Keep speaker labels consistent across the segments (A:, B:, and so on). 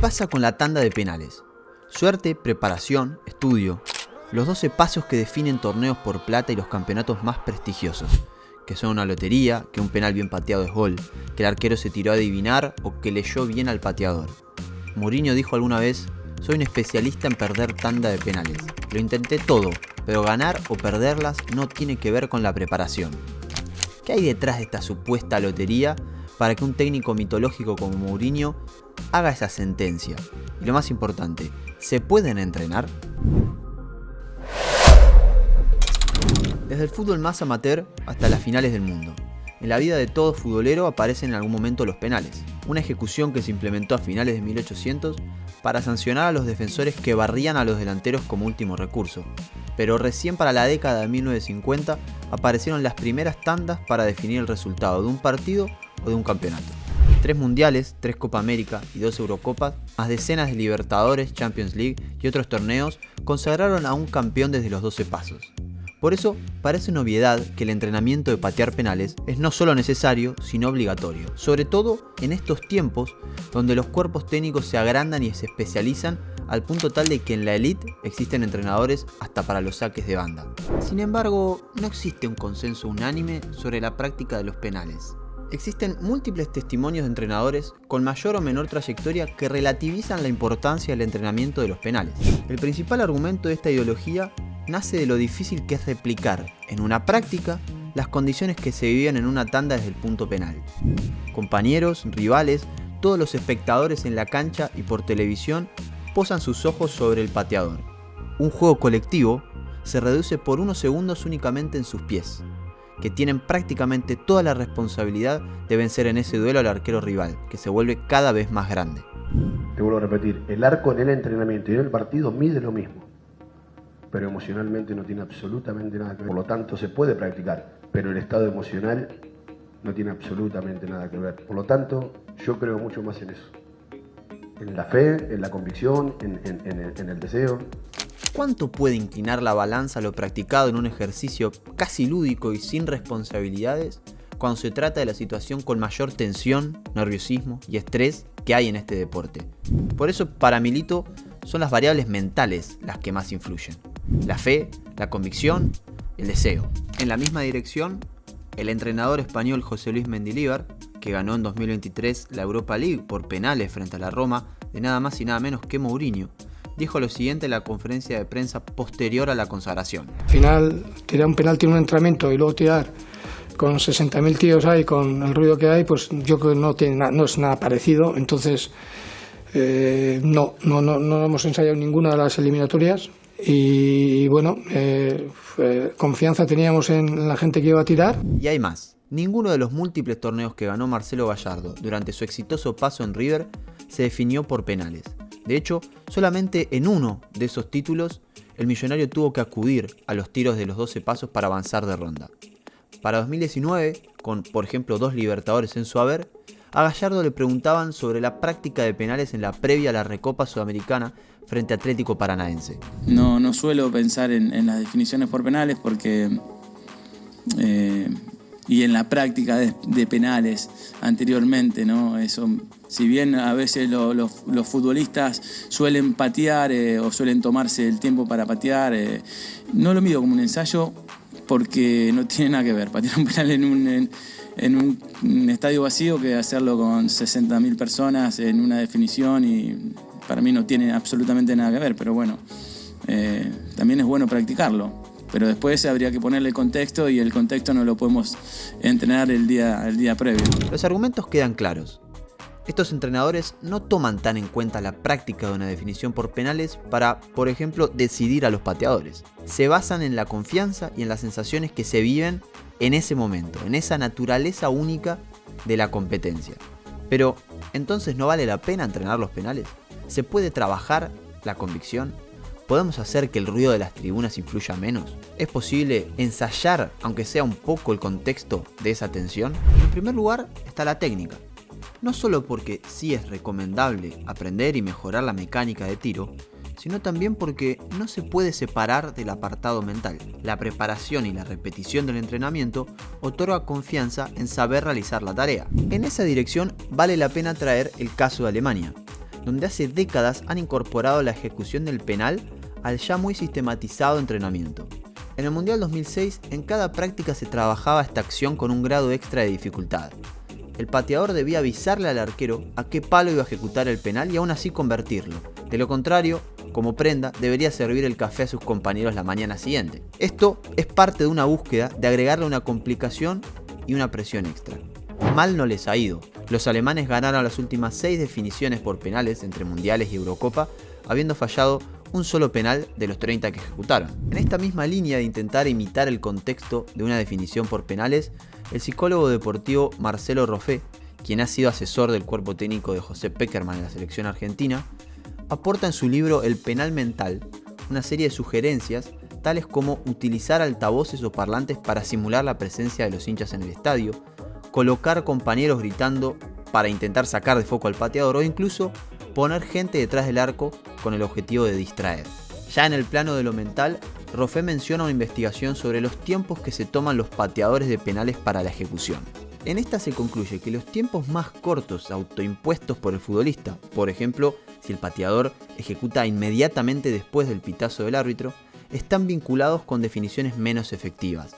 A: pasa con la tanda de penales? Suerte, preparación, estudio. Los 12 pasos que definen torneos por plata y los campeonatos más prestigiosos. Que son una lotería, que un penal bien pateado es gol, que el arquero se tiró a adivinar o que leyó bien al pateador. Mourinho dijo alguna vez: soy un especialista en perder tanda de penales. Lo intenté todo, pero ganar o perderlas no tiene que ver con la preparación. ¿Qué hay detrás de esta supuesta lotería para que un técnico mitológico como Mourinho haga esa sentencia? Y lo más importante, ¿se pueden entrenar? Desde el fútbol más amateur hasta las finales del mundo, en la vida de todo futbolero aparecen en algún momento los penales, una ejecución que se implementó a finales de 1800 para sancionar a los defensores que barrían a los delanteros como último recurso, pero recién para la década de 1950 aparecieron las primeras tandas para definir el resultado de un partido o de un campeonato. 3 mundiales, 3 Copa América y 2 Eurocopas, más decenas de Libertadores, Champions League y otros torneos consagraron a un campeón desde los 12 pasos. Por eso, parece una obviedad que el entrenamiento de patear penales es no solo necesario, sino obligatorio, sobre todo en estos tiempos donde los cuerpos técnicos se agrandan y se especializan al punto tal de que en la élite existen entrenadores hasta para los saques de banda. Sin embargo, no existe un consenso unánime sobre la práctica de los penales. Existen múltiples testimonios de entrenadores con mayor o menor trayectoria que relativizan la importancia del entrenamiento de los penales. El principal argumento de esta ideología nace de lo difícil que es replicar en una práctica las condiciones que se vivían en una tanda desde el punto penal. Compañeros, rivales, todos los espectadores en la cancha y por televisión posan sus ojos sobre el pateador. Un juego colectivo se reduce por unos segundos únicamente en sus pies, que tienen prácticamente toda la responsabilidad de vencer en ese duelo al arquero rival, que se vuelve cada vez más grande.
B: Te vuelvo a repetir, el arco en el entrenamiento y en el partido mide lo mismo, pero emocionalmente no tiene absolutamente nada que ver. Por lo tanto, se puede practicar, pero el estado emocional no tiene absolutamente nada que ver. Por lo tanto, yo creo mucho más en eso. En la fe, en la convicción, en el deseo.
A: ¿Cuánto puede inclinar la balanza lo practicado en un ejercicio casi lúdico y sin responsabilidades cuando se trata de la situación con mayor tensión, nerviosismo y estrés que hay en este deporte? Por eso, para Milito, son las variables mentales las que más influyen. La fe, la convicción, el deseo. En la misma dirección, el entrenador español José Luis Mendilibar, que ganó en 2023 la Europa League por penales frente a la Roma de nada más y nada menos que Mourinho, dijo lo siguiente en la conferencia de prensa posterior a la consagración.
C: Al final, tirar un penalti en un entrenamiento y luego tirar con 60.000 tíos ahí, con el ruido que hay, pues yo creo que no es nada parecido. Entonces, no hemos ensayado ninguna de las eliminatorias y bueno, confianza teníamos en la gente que iba a tirar.
A: Y hay más. Ninguno de los múltiples torneos que ganó Marcelo Gallardo durante su exitoso paso en River se definió por penales. De hecho, solamente en uno de esos títulos, el millonario tuvo que acudir a los tiros de los 12 pasos para avanzar de ronda. Para 2019, con por ejemplo 2 Libertadores en su haber, a Gallardo le preguntaban sobre la práctica de penales en la previa a la Recopa Sudamericana frente a Atlético Paranaense.
D: No suelo pensar en las definiciones por penales porque y en la práctica de penales anteriormente, ¿no? Eso, si bien a veces los futbolistas suelen patear o suelen tomarse el tiempo para patear, no lo mido como un ensayo porque no tiene nada que ver. Patear un penal en un estadio vacío que hacerlo con 60.000 personas en una definición, y para mí no tiene absolutamente nada que ver, pero bueno, también es bueno practicarlo. Pero después habría que ponerle contexto y el contexto no lo podemos entrenar el día previo.
A: Los argumentos quedan claros. Estos entrenadores no toman tan en cuenta la práctica de una definición por penales para, por ejemplo, decidir a los pateadores. Se basan en la confianza y en las sensaciones que se viven en ese momento, en esa naturaleza única de la competencia. Pero, ¿entonces no vale la pena entrenar los penales? ¿Se puede trabajar la convicción? ¿Podemos hacer que el ruido de las tribunas influya menos? ¿Es posible ensayar, aunque sea un poco, el contexto de esa tensión? En primer lugar está la técnica. No solo porque sí es recomendable aprender y mejorar la mecánica de tiro, sino también porque no se puede separar del apartado mental. La preparación y la repetición del entrenamiento otorga confianza en saber realizar la tarea. En esa dirección vale la pena traer el caso de Alemania. donde hace décadas han incorporado la ejecución del penal al ya muy sistematizado entrenamiento. En el Mundial 2006, en cada práctica se trabajaba esta acción con un grado extra de dificultad. El pateador debía avisarle al arquero a qué palo iba a ejecutar el penal y aún así convertirlo. De lo contrario, como prenda, debería servir el café a sus compañeros la mañana siguiente. Esto es parte de una búsqueda de agregarle una complicación y una presión extra. Mal no les ha ido. Los alemanes ganaron las últimas 6 definiciones por penales entre Mundiales y Eurocopa, habiendo fallado un solo penal de los 30 que ejecutaron. En esta misma línea de intentar imitar el contexto de una definición por penales, el psicólogo deportivo Marcelo Roffé, quien ha sido asesor del cuerpo técnico de José Pekerman en la selección argentina, aporta en su libro El penal mental una serie de sugerencias tales como utilizar altavoces o parlantes para simular la presencia de los hinchas en el estadio, colocar compañeros gritando para intentar sacar de foco al pateador o incluso poner gente detrás del arco con el objetivo de distraer. Ya en el plano de lo mental, Roffé menciona una investigación sobre los tiempos que se toman los pateadores de penales para la ejecución. En esta se concluye que los tiempos más cortos autoimpuestos por el futbolista, por ejemplo, si el pateador ejecuta inmediatamente después del pitazo del árbitro, están vinculados con definiciones menos efectivas.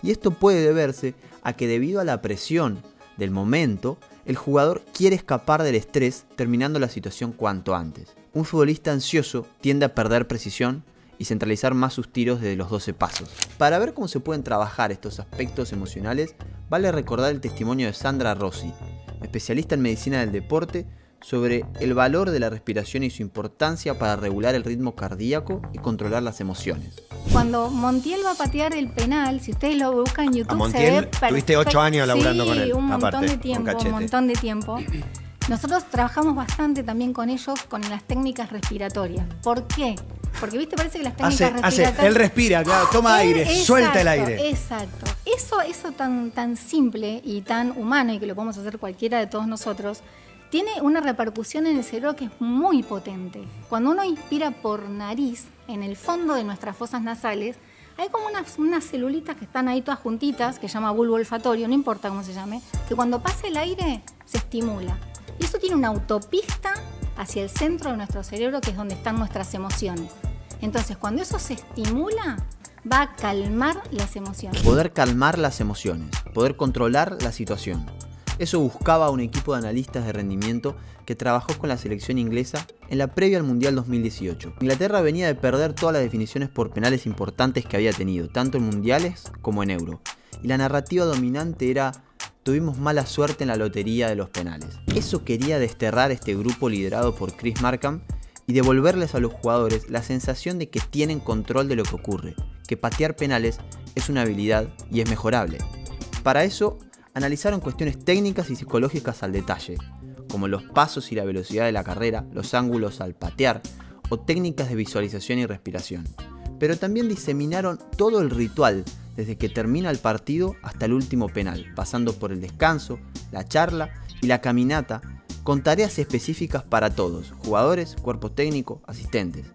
A: Y esto puede deberse a que debido a la presión del momento, el jugador quiere escapar del estrés terminando la situación cuanto antes. Un futbolista ansioso tiende a perder precisión y centralizar más sus tiros desde los 12 pasos. Para ver cómo se pueden trabajar estos aspectos emocionales, vale recordar el testimonio de Sandra Rossi, especialista en medicina del deporte, sobre el valor de la respiración y su importancia para regular el ritmo cardíaco y controlar las emociones.
E: Cuando Montiel va a patear el penal, si ustedes lo buscan en YouTube,
F: a Montiel,
E: se ve perfecto.
F: tuviste 8 años laburando con él.
E: Sí, un montón
F: aparte,
E: de tiempo, un montón de tiempo. Nosotros trabajamos bastante también con ellos con las técnicas respiratorias. ¿Por qué? Porque, viste, parece que las técnicas respiratorias...
F: Él respira, claro, toma aire, suelta el aire.
E: Exacto. Eso tan simple y tan humano, y que lo podemos hacer cualquiera de todos nosotros, tiene una repercusión en el cerebro que es muy potente. Cuando uno inspira por nariz, en el fondo de nuestras fosas nasales, hay como unas celulitas que están ahí todas juntitas, que se llama bulbo olfatorio, no importa cómo se llame, que cuando pasa el aire se estimula. Y eso tiene una autopista hacia el centro de nuestro cerebro, que es donde están nuestras emociones. Entonces, cuando eso se estimula, va a calmar las emociones.
A: Poder calmar las emociones, poder controlar la situación. Eso buscaba un equipo de analistas de rendimiento que trabajó con la selección inglesa en la previa al Mundial 2018. Inglaterra venía de perder todas las definiciones por penales importantes que había tenido, tanto en Mundiales como en Euro. Y la narrativa dominante era: tuvimos mala suerte en la lotería de los penales. Eso quería desterrar este grupo liderado por Chris Markham y devolverles a los jugadores la sensación de que tienen control de lo que ocurre, que patear penales es una habilidad y es mejorable. Para eso, analizaron cuestiones técnicas y psicológicas al detalle, como los pasos y la velocidad de la carrera, los ángulos al patear o técnicas de visualización y respiración. Pero también diseminaron todo el ritual, desde que termina el partido hasta el último penal, pasando por el descanso, la charla y la caminata, con tareas específicas para todos, jugadores, cuerpo técnico, asistentes,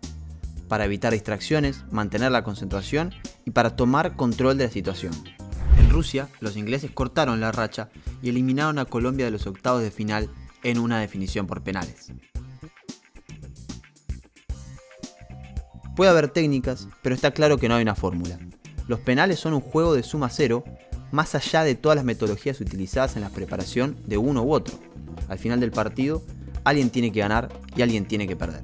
A: para evitar distracciones, mantener la concentración y para tomar control de la situación. En Rusia, los ingleses cortaron la racha y eliminaron a Colombia de los octavos de final en una definición por penales. Puede haber técnicas, pero está claro que no hay una fórmula. Los penales son un juego de suma cero, más allá de todas las metodologías utilizadas en la preparación de uno u otro. Al final del partido, alguien tiene que ganar y alguien tiene que perder.